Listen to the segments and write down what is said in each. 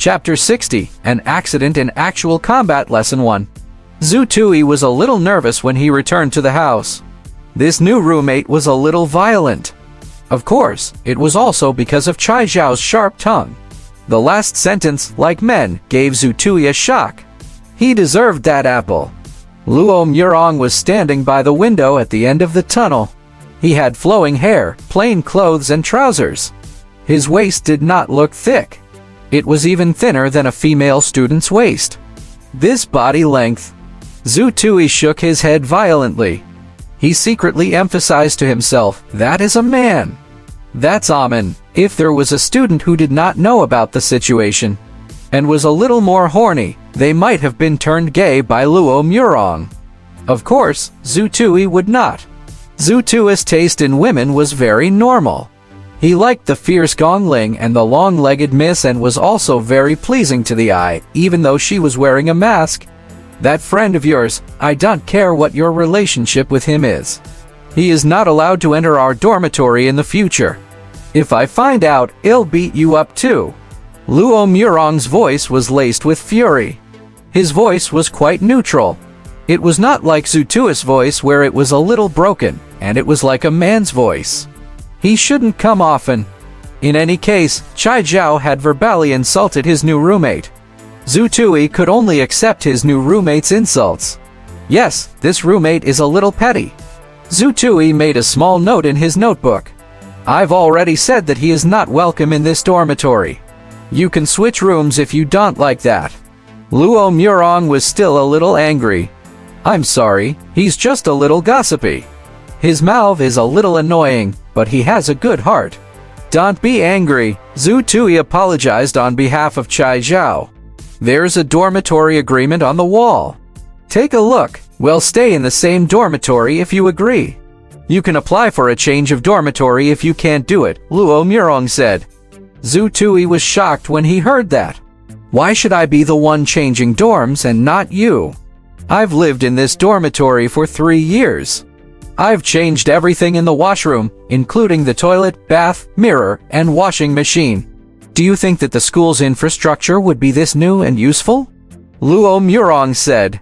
Chapter 60, An Accident in Actual Combat Lesson 1. Zhu Tui was a little nervous when he returned to the house. This new roommate was a little violent. Of course, it was also because of Chai Zhao's sharp tongue. The last sentence, like men, gave Zhu Tui a shock. He deserved that apple. Luo Murong was standing by the window at the end of the tunnel. He had flowing hair, plain clothes and trousers. His waist did not look thick. It was even thinner than a female student's waist. This body length. Zhu Tui shook his head violently. He secretly emphasized to himself, that is a man. That's Amen. If there was a student who did not know about the situation and was a little more horny, they might have been turned gay by Luo Murong. Of course, Zhu Tui would not. Zhu Tui's taste in women was very normal. He liked the fierce Gongling and the long-legged miss and was also very pleasing to the eye, even though she was wearing a mask. That friend of yours, I don't care what your relationship with him is. He is not allowed to enter our dormitory in the future. If I find out, I'll beat you up too. Luo Murong's voice was laced with fury. His voice was quite neutral. It was not like Zhu Tui's voice where it was a little broken, and it was like a man's voice. He shouldn't come often. In any case, Chai Zhao had verbally insulted his new roommate. Zhu Tui could only accept his new roommate's insults. Yes, this roommate is a little petty. Zhu Tui made a small note in his notebook. I've already said that he is not welcome in this dormitory. You can switch rooms if you don't like that. Luo Murong was still a little angry. I'm sorry, he's just a little gossipy. His mouth is a little annoying, but he has a good heart. Don't be angry, Zhu Tui apologized on behalf of Chai Zhao. There's a dormitory agreement on the wall. Take a look. We'll stay in the same dormitory if you agree. You can apply for a change of dormitory if you can't do it, Luo Murong said. Zhu Tui was shocked when he heard that. Why should I be the one changing dorms and not you? I've lived in this dormitory for 3 years. I've changed everything in the washroom, including the toilet, bath, mirror, and washing machine. Do you think that the school's infrastructure would be this new and useful? Luo Murong said.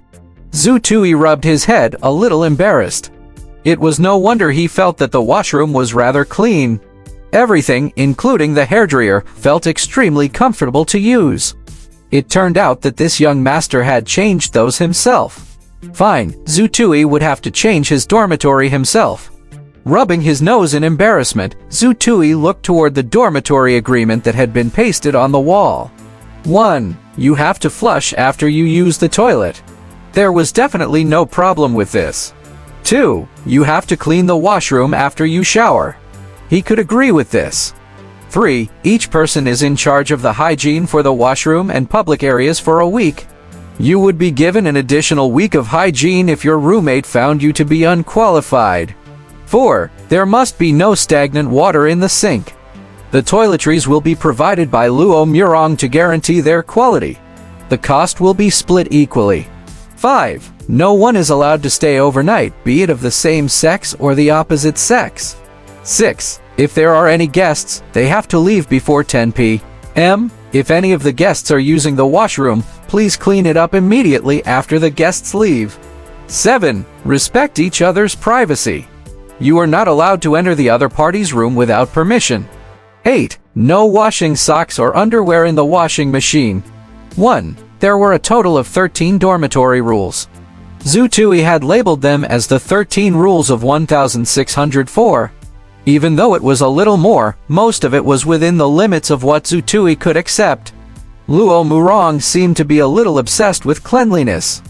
Zhu Tui rubbed his head, a little embarrassed. It was no wonder he felt that the washroom was rather clean. Everything, including the hairdryer, felt extremely comfortable to use. It turned out that this young master had changed those himself. Fine, Zhu Tui would have to change his dormitory himself. Rubbing his nose in embarrassment, Zhu Tui looked toward the dormitory agreement that had been pasted on the wall. 1. You have to flush after you use the toilet. There was definitely no problem with this. 2. You have to clean the washroom after you shower. He could agree with this. 3. Each person is in charge of the hygiene for the washroom and public areas for a week. You would be given an additional week of hygiene if your roommate found you to be unqualified. 4. There must be no stagnant water in the sink. The toiletries will be provided by Luo Murong to guarantee their quality. The cost will be split equally. 5. No one is allowed to stay overnight, be it of the same sex or the opposite sex. 6. If there are any guests, they have to leave before 10 p.m. If any of the guests are using the washroom, please clean it up immediately after the guests leave. 7. Respect each other's privacy. You are not allowed to enter the other party's room without permission. 8. No washing socks or underwear in the washing machine. 1. There were a total of 13 dormitory rules. Zhu Tui had labeled them as the 13 rules of 1604. Even though it was a little more, most of it was within the limits of what Zhu Tui could accept. Luo Murong seemed to be a little obsessed with cleanliness.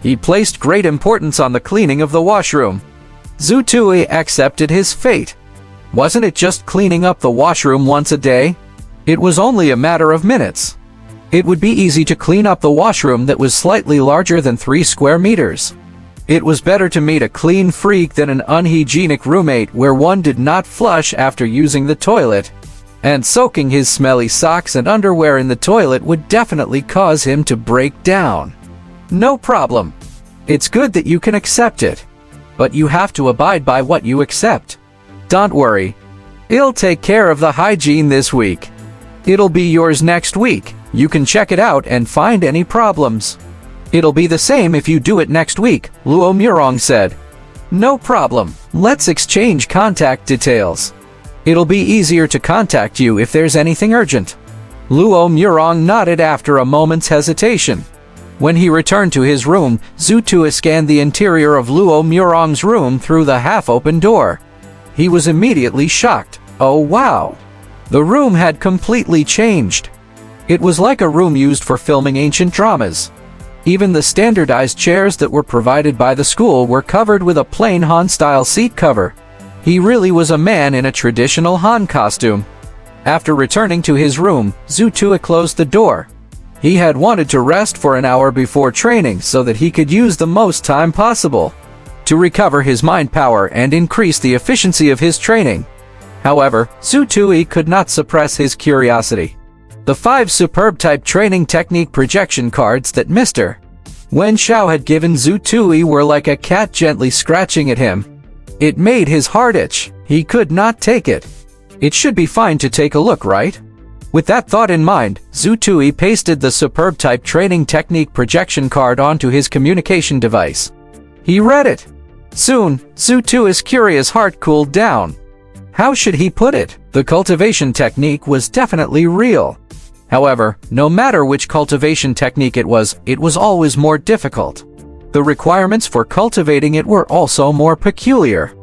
He placed great importance on the cleaning of the washroom. Zhu Tui accepted his fate. Wasn't it just cleaning up the washroom once a day? It was only a matter of minutes. It would be easy to clean up the washroom that was slightly larger than 3 square meters. It was better to meet a clean freak than an unhygienic roommate where one did not flush after using the toilet. And soaking his smelly socks and underwear in the toilet would definitely cause him to break down. No problem. It's good that you can accept it. But you have to abide by what you accept. Don't worry. I'll take care of the hygiene this week. It'll be yours next week. You can check it out and find any problems. It'll be the same if you do it next week, Luo Murong said. No problem. Let's exchange contact details. It'll be easier to contact you if there's anything urgent. Luo Murong nodded after a moment's hesitation. When he returned to his room, Zhu Tui scanned the interior of Luo Murong's room through the half-open door. He was immediately shocked. Oh wow! The room had completely changed. It was like a room used for filming ancient dramas. Even the standardized chairs that were provided by the school were covered with a plain Han-style seat cover. He really was a man in a traditional Han costume. After returning to his room, Zhu Tui closed the door. He had wanted to rest for an hour before training so that he could use the most time possible to recover his mind power and increase the efficiency of his training. However, Zhu Tui could not suppress his curiosity. The 5 superb type training technique projection cards that Mr. Wen Xiao had given Zhu Tui were like a cat gently scratching at him. It made his heart itch. He could not take it. It should be fine to take a look, right? With that thought in mind, Zhu Tui pasted the superb type training technique projection card onto his communication device. He read it. Soon, Zhu Tui's curious heart cooled down. How should he put it? The cultivation technique was definitely real. However, no matter which cultivation technique it was always more difficult. The requirements for cultivating it were also more peculiar.